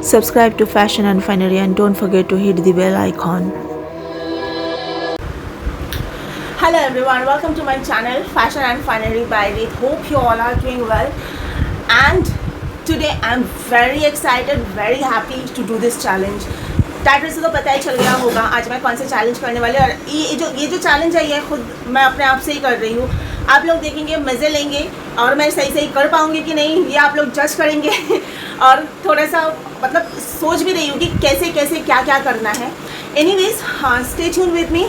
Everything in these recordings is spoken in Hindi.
Subscribe to Fashion and Finery and don't forget to hit the bell icon. Hello everyone, welcome to my channel Fashion and Finery by Reet. Hope you all are doing well. And today I'm very excited, very happy to do this challenge. Title से तो पता ही चल गया होगा आज मैं कौन सा चैलेंज करने वाली हूँ। और ये जो चैलेंज है ये खुद मैं अपने आप से ही कर रही हूँ। आप लोग देखेंगे, मज़े लेंगे और मैं सही कर पाऊँगी कि नहीं ये आप लोग जज करेंगे। और थोड़ा सा मतलब सोच भी रही हूँ कि कैसे क्या करना है। एनीवेज हाँ, स्टे ट्यून विद मी।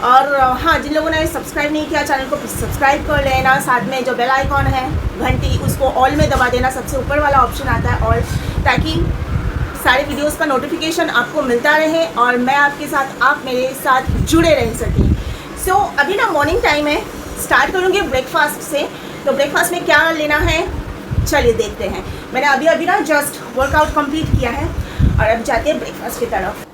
और हाँ, जिन लोगों ने सब्सक्राइब नहीं किया चैनल को सब्सक्राइब कर लेना। साथ में जो बेल आइकॉन है घंटी उसको ऑल में दबा देना, सबसे ऊपर वाला ऑप्शन आता है ऑल, ताकि सारे वीडियोस का नोटिफिकेशन आपको मिलता रहे और मैं आपके साथ, आप मेरे साथ जुड़े रह सकें। सो अभी ना मॉर्निंग टाइम है, स्टार्ट करूँगी ब्रेकफास्ट से। तो ब्रेकफास्ट में क्या लेना है चलिए देखते हैं। मैंने अभी ना जस्ट वर्कआउट कंप्लीट किया है और अब जाते हैं ब्रेकफास्ट की तरफ।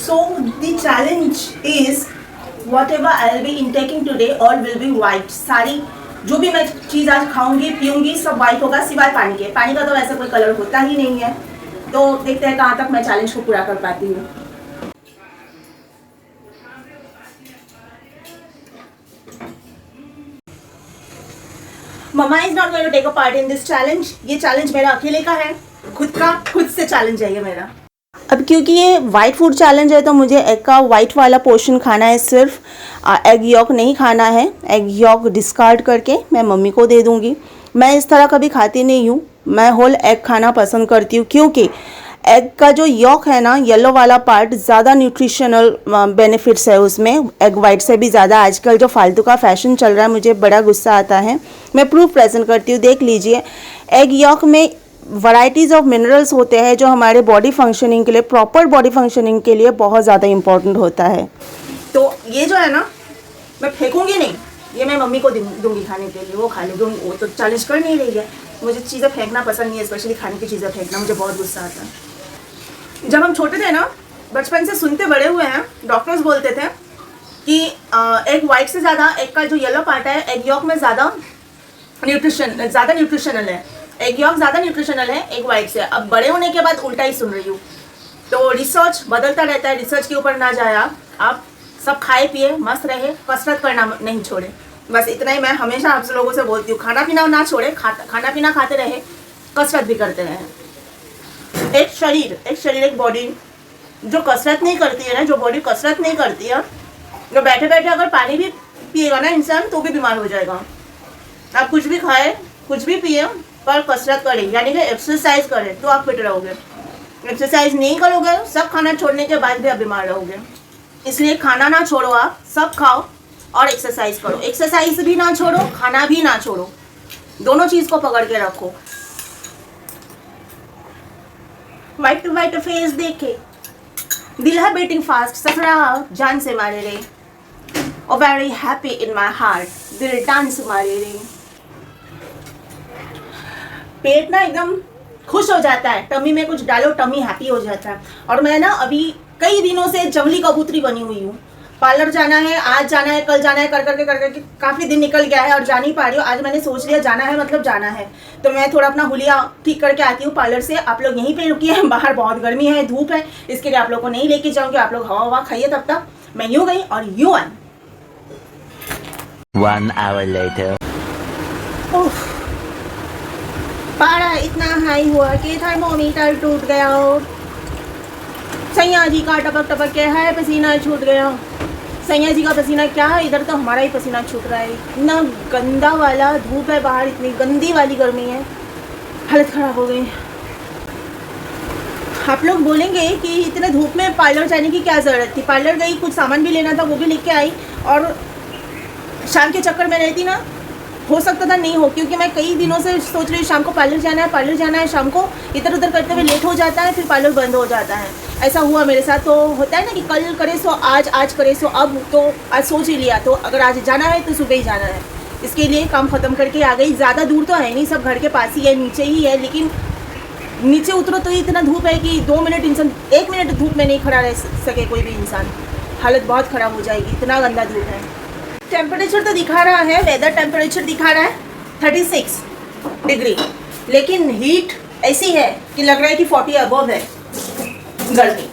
So the challenge is whatever I'll be intaking today all will be white. सारी जो भी मैं चीज़ आज खाऊंगी पीऊंगी सब वाइट होगा सिवाय पानी के। पानी का तो वैसे कोई कलर होता ही नहीं है। तो देखते हैं कहाँ तक मैं चैलेंज को पूरा कर पाती हूँ। Mamma is not going to take a part in this challenge. ये चैलेंज मेरा अकेले का है, खुद से चैलेंज है ये मेरा। अब क्योंकि ये वाइट फूड चैलेंज है तो मुझे एग का वाइट वाला पोर्शन खाना है, सिर्फ एग यॉक नहीं खाना है। एग यॉक डिस्कार्ड करके मैं मम्मी को दे दूँगी। मैं इस तरह कभी खाती नहीं हूँ, मैं होल एग खाना पसंद करती हूँ क्योंकि एग का जो यॉक है ना, येलो वाला पार्ट, ज़्यादा न्यूट्रिशनल बेनिफिट्स है उसमें एग वाइट से भी ज़्यादा। आजकल जो फालतू का फैशन चल रहा है मुझे बड़ा गुस्सा आता है। मैं प्रूफ प्रेजेंट करती हूँ, देख लीजिए। एग यॉक में वैराइटीज़ ऑफ मिनरल्स होते हैं जो हमारे बॉडी फंक्शनिंग के लिए, प्रॉपर बॉडी फंक्शनिंग के लिए बहुत ज़्यादा इम्पॉर्टेंट होता है। तो ये जो है ना मैं फेंकूंगी नहीं, ये मैं मम्मी को दूंगी खाने के लिए, वो खा लेगी। वो तो चैलेंज कर नहीं रही है। मुझे चीज़ें फेंकना पसंद नहीं है, स्पेशली खाने की चीज़ें फेंकना मुझे बहुत गुस्सा आता है। जब हम छोटे थे ना, बचपन से सुनते बड़े हुए हैं, डॉक्टर्स बोलते थे कि एग वाइट से ज़्यादा एग का जो येलो पार्ट है एग यॉक में ज़्यादा न्यूट्रिशनल है। एग यॉक ज़्यादा न्यूट्रिशनल है एग वाइट से। अब बड़े होने के बाद उल्टा ही सुन रही हूँ। तो रिसर्च बदलता रहता है, रिसर्च के ऊपर ना जाए आप सब खाए पिए मस्त रहे, कसरत करना नहीं छोड़े। बस इतना ही मैं हमेशा आप लोगों से बोलती हूँ। खाना पीना ना छोड़े, खाना पीना खाते रहे, कसरत भी करते रहे। एक बॉडी जो कसरत नहीं करती है ना, जो बॉडी कसरत नहीं करती है, जो बैठे बैठे अगर पानी भी पिएगा ना इंसान तो भी बीमार हो जाएगा। आप कुछ भी खाए कुछ भी पिए पर कसरत करें, यानी कि एक्सरसाइज करें तो आप फिट रहोगे। एक्सरसाइज नहीं करोगे, सब खाना छोड़ने के बाद भी आप बीमार रहोगे। इसलिए खाना ना छोड़ो, आप सब खाओ और एक्सरसाइज करो। एक्सरसाइज भी ना छोड़ो, खाना भी ना छोड़ो, दोनों चीज़ को पकड़ के रखो। वाइट टू वाइट फेस देखे दिल है बीटिंग फास्ट, ससुरा जान से मारे रे, और very happy in my heart, दिल डांस मारे रे। पेट ना एकदम खुश हो जाता है, टमी में कुछ डालो टमी हैप्पी हो जाता है। और मैं ना अभी कई दिनों से जंगली कबूतरी बनी हुई हूँ। पार्लर जाना है, आज जाना है, कल जाना है, कर करके काफ़ी दिन निकल गया है और जा नहीं पा रही हूँ। आज मैंने सोच लिया जाना है मतलब जाना है, तो मैं थोड़ा अपना हुलिया ठीक करके आती हूँ पार्लर से। आप लोग यहीं पे रुकिए, बाहर बहुत गर्मी है, धूप है, इसके लिए आप लोग को नहीं लेके जाऊँगी। आप लोग हवा खाइए, तब तक मैं यूँ गई और यूँ आई। 1 hour later. पारा इतना हाई हुआ कि थर्मोमीटर टूट गया। सैया जी का टपक टपक के है पसीना छूट गया। सैया जी का पसीना क्या है, इधर तो हमारा ही पसीना छूट रहा है। इतना गंदा वाला धूप है बाहर, इतनी गंदी वाली गर्मी है, हालत ख़राब हो गई। आप लोग बोलेंगे कि इतने धूप में पार्लर जाने की क्या ज़रूरत थी। पार्लर गई, कुछ सामान भी लेना था वो भी लेके आई, और शाम के चक्कर में रहती ना, हो सकता था नहीं हो, क्योंकि मैं कई दिनों से सोच रही हूँ शाम को पार्लर जाना है। शाम को इधर उधर करते हुए लेट हो जाता है, फिर पार्लर बंद हो जाता है। ऐसा हुआ मेरे साथ। तो होता है ना कि कल करे सो आज करे सो अब, तो आज सोच ही लिया, तो अगर आज जाना है तो सुबह ही जाना है। इसके लिए काम ख़त्म करके आ गई। ज़्यादा दूर तो है नहीं, सब घर के पास ही है, नीचे ही है, लेकिन नीचे उतरो तो इतना धूप है कि 2 मिनट इंसान, 1 मिनट धूप में नहीं खड़ा रह सके कोई भी इंसान। हालत बहुत ख़राब हो जाएगी, इतना गंदा धूप है। टेम्परेचर तो दिखा रहा है, वेदर टेम्परेचर दिखा रहा है 36 डिग्री, लेकिन हीट ऐसी है कि लग रहा है कि 40 अबव है गर्मी।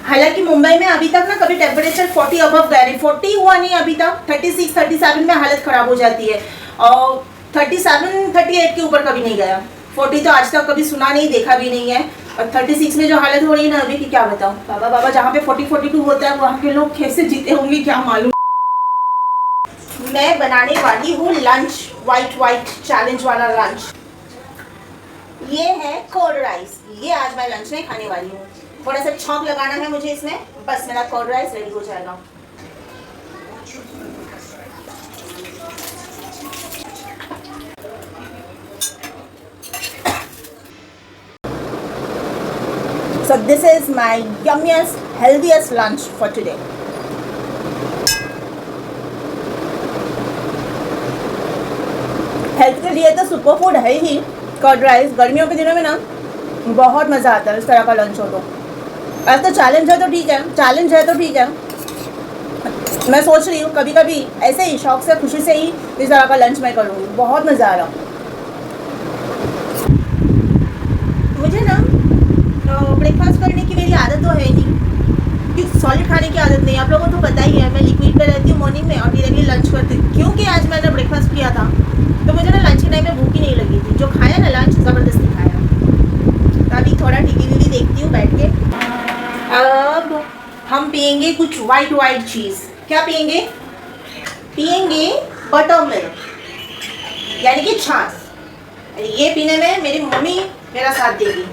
हालांकि मुंबई में अभी तक ना कभी टेम्परेचर 40 अबव गया नहीं, 40 हुआ नहीं अभी तक। 36 37 में हालत ख़राब हो जाती है और 37 38 के ऊपर कभी नहीं गया। 40 तो आज तक कभी सुना नहीं, देखा भी नहीं है। और 36 में जो हालत हो रही है ना अभी की, क्या बताऊँ बाबा बाबा, जहाँ पे 40 42 होता है वहाँ के लोग कैसे जीते होंगे क्या मालूम। मैं बनाने वाली हूँ लंच, वाइट चैलेंज वाला लंच। ये है कर्ड राइस, ये आज मैं लंच में खाने वाली हूँ। थोड़ा सा छौंक लगाना है मुझे इसमें, बस मेरा कर्ड राइस रेडी हो जाएगा। So this is my yummiest, healthiest lunch for today. Health के लिए तो सुपर फूड है ही कर्ड राइस। गर्मियों के दिनों में ना बहुत मज़ा आता है इस तरह का लंच हो तो। अब तो चैलेंज है तो ठीक है, चैलेंज है तो ठीक है। मैं सोच रही हूँ कभी कभी ऐसे ही शौक से, खुशी से ही इस तरह का लंच मैं करूँगी, बहुत मज़ा आ रहा। मुझे ना ब्रेकफास्ट करने की मेरी आदत तो है नहीं, क्योंकि सॉलिड खाने की आदत नहीं। आप लोगों को तो पता ही है, मैं लिक्विड पे रहती हूँ मॉर्निंग में और डायरेक्टली लंच करती हूँ। क्योंकि आज मैंने ब्रेकफास्ट किया था तो मुझे ना लंच के टाइम में भूख ही नहीं लगी थी। जो खाया ना लंच, ज़बरदस्ती खाया। तो अभी थोड़ा टीवी देखती हूँ बैठ के। अब हम पियेंगे कुछ वाइट चीज़। क्या पियेंगे? पियेंगे बटर मिल्क, यानी कि छाछ। ये पीने में मेरी मम्मी मेरा साथ देगी।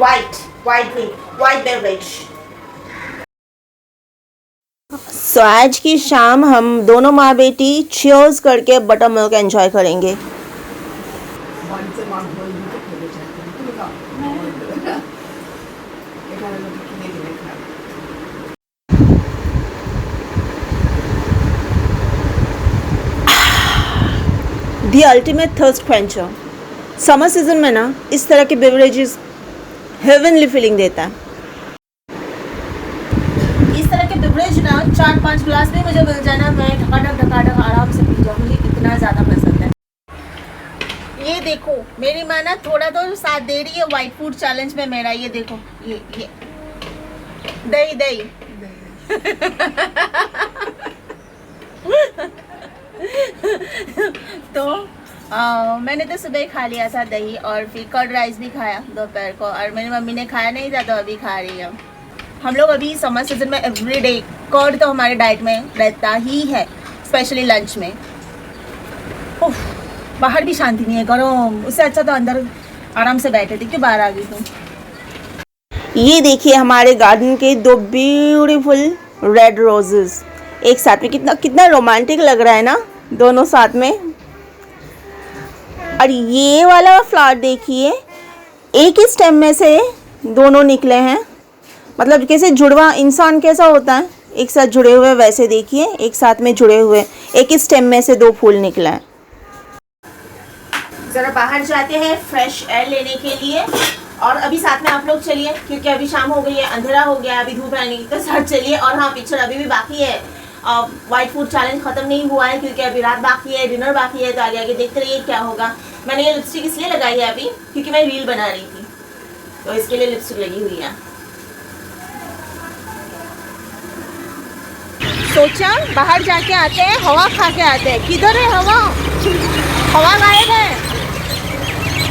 White beverage. सो आज की शाम हम दोनों माँ बेटी चियर्स करके बटर मिल्क एंजॉय करेंगे। The ultimate thirst quencher. Summer season में ना इस तरह के बेवरेजेस हेवनली फीलिंग देता है। इस तरह के बेवरेज ना 4-5 ग्लास में मुझे मिल जाए ना, मैं ढकाढक आराम से पी जाऊँ, मुझे इतना ज़्यादा पसंद है। ये देखो मेरी माँ ना थोड़ा तो साथ दे रही है वाइट फूड चैलेंज में मेरा। ये देखो ये दही तो मैंने तो सुबह खा लिया था दही, और फिर कर्ड राइस भी खाया दोपहर को, और मेरी मम्मी ने खाया नहीं था तो अभी खा रही है। हम लोग अभी समर सीजन में एवरीडे कर्ड तो हमारे डाइट में रहता ही है, स्पेशली लंच में। उफ, बाहर भी शांति नहीं है, गरम। उससे अच्छा तो अंदर आराम से बैठे थे। क्यों बाहर आ गई तुम? ये देखिए हमारे गार्डन के 2 ब्यूटीफुल रेड रोजेस एक साथ में। कितना रोमांटिक लग रहा है ना, दोनों साथ में। और ये वाला फ्लावर देखिए, एक ही स्टेम में से दोनों निकले हैं। मतलब कैसे जुड़वा इंसान कैसा होता है, एक साथ जुड़े हुए, वैसे देखिए एक साथ में जुड़े हुए, एक ही स्टेम में से 2 फूल निकला है। ज़रा बाहर जाते हैं फ्रेश एयर लेने के लिए, और अभी साथ में आप लोग चलिए, क्योंकि अभी शाम हो गई है, अंधेरा हो गया, अभी धूप है नहीं, तो साथ चलिए। और हाँ, पिक्चर अभी भी बाकी है, वाइट फूड चैलेंज ख़त्म नहीं हुआ है, क्योंकि अभी रात बाकी है, डिनर बाकी है, तो आगे आगे देखते रहिए क्या होगा। मैंने ये लिपस्टिक इसलिए लगाई है अभी क्योंकि मैं रील बना रही थी, तो इसके लिए लिपस्टिक लगी हुई है। सोचा बाहर जाके आते हैं, हवा खा के आते हैं। किधर है हवा? हवा गायब है।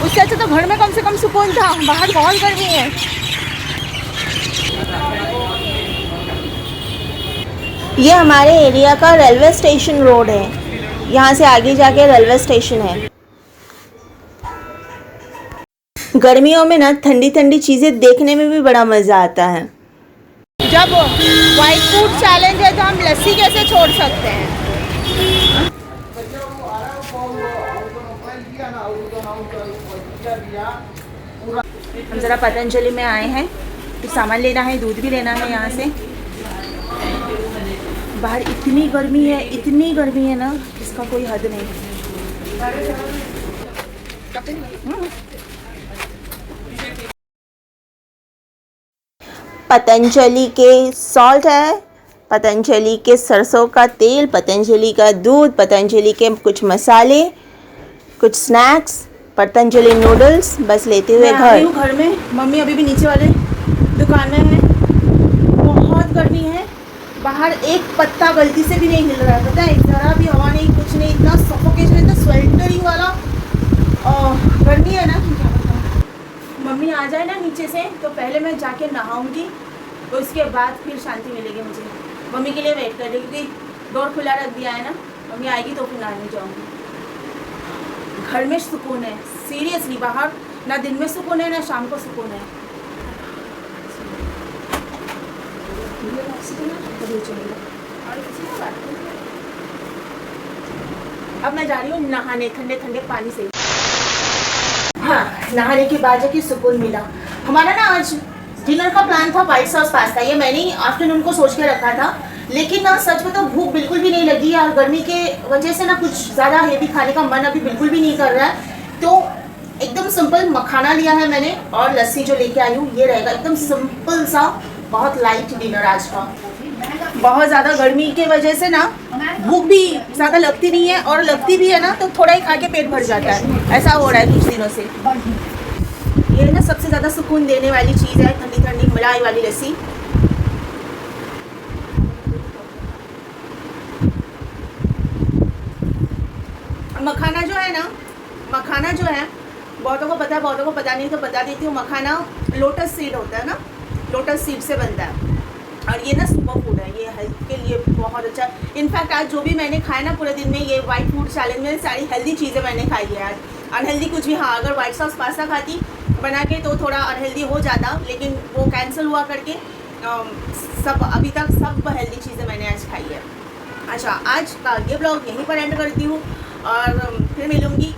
उससे अच्छा तो घर में कम से कम सुकून था, बाहर बहुत गर्मी है। ये हमारे एरिया का रेलवे स्टेशन रोड है, यहाँ से आगे जाके रेलवे स्टेशन है। गर्मियों में ना ठंडी ठंडी चीज़ें देखने में भी बड़ा मज़ा आता है। जब वाइट फूड चैलेंज है तो हम लस्सी कैसे छोड़ सकते हैं। हम ज़रा पतंजलि में आए हैं, कुछ सामान लेना है, दूध भी लेना है यहाँ से। बाहर इतनी गर्मी है ना, इसका कोई हद नहीं। पतंजलि के सॉल्ट है, पतंजलि के सरसों का तेल, पतंजलि का दूध, पतंजलि के कुछ मसाले, कुछ स्नैक्स, पतंजलि नूडल्स, बस लेते हुए घर में। मम्मी अभी भी नीचे वाले दुकान में है। बहुत गर्मी है, बाहर एक पत्ता गलती से भी नहीं हिल रहा है, पता है, ज़रा भी हवा नहीं, कुछ नहीं, इतना सफोकेशन, इतना स्वेल्टरिंग वाला गर्मी है ना कि क्या बताऊं। मम्मी आ जाए ना नीचे से तो पहले मैं जाके नहाऊंगी, तो उसके बाद फिर शांति मिलेगी मुझे। मम्मी के लिए वेट कर रही, क्योंकि डोर खुला रख दिया है ना, मम्मी आएगी तो फिर नहाने जाऊँगी। घर में सुकून है, सीरियसली, बाहर ना दिन में सुकून है ना शाम को सुकून है। अब मैं जा रही हूँ नहाने, ठंडे ठंडे पानी से। हाँ, नहाने के बाद जाके सुकून मिला। हमारा ना आज डिनर का प्लान था व्हाइट सॉस पास्ता, ये मैंने आफ्टरनून को सोच के रखा था, लेकिन ना सच में तो भूख बिल्कुल भी नहीं लगी यार, गर्मी के वजह से ना कुछ ज़्यादा हेवी खाने का मन अभी बिल्कुल भी नहीं कर रहा है। तो एकदम सिंपल मखाना लिया है मैंने, और लस्सी जो लेके आई हूँ ये रहेगा, एकदम सिंपल सा बहुत लाइट डिनर आज का। बहुत ज़्यादा गर्मी के वजह से ना भूख भी ज़्यादा लगती नहीं है, और लगती भी है ना तो थोड़ा ही खा के पेट भर जाता है, ऐसा हो रहा है कुछ दिनों से। ये ना सबसे ज़्यादा सुकून देने वाली चीज़ है, ठंडी ठंडी मलाई वाली लस्सी। मखाना जो है ना, मखाना जो है बहुतों को पता है, बहुतों को पता नहीं, तो बता देती हूँ। मखाना लोटस सीड होता है ना, लोटस सीड से बनता है, और ये ना सुपर फूड है, ये हेल्थ के लिए बहुत अच्छा है। इनफैक्ट आज जो भी मैंने खाया ना पूरे दिन में, ये वाइट फूड चैलेंज में सारी हेल्दी चीज़ें मैंने खाई है आज। अनहेल्दी कुछ भी, हाँ, अगर वाइट सॉस पास्ता खाती बना के तो थोड़ा अनहेल्दी हो जाता, लेकिन वो कैंसिल हुआ करके सब अभी तक सब हेल्दी चीज़ें मैंने आज खाई है। अच्छा, आज का ये ब्लॉग यहीं पर एंड करती हूँ, और फिर मिलूँगी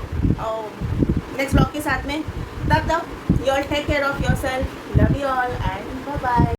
नेक्स्ट ब्लॉग के साथ में। तब तक you all take care of yourself, love you all and bye bye.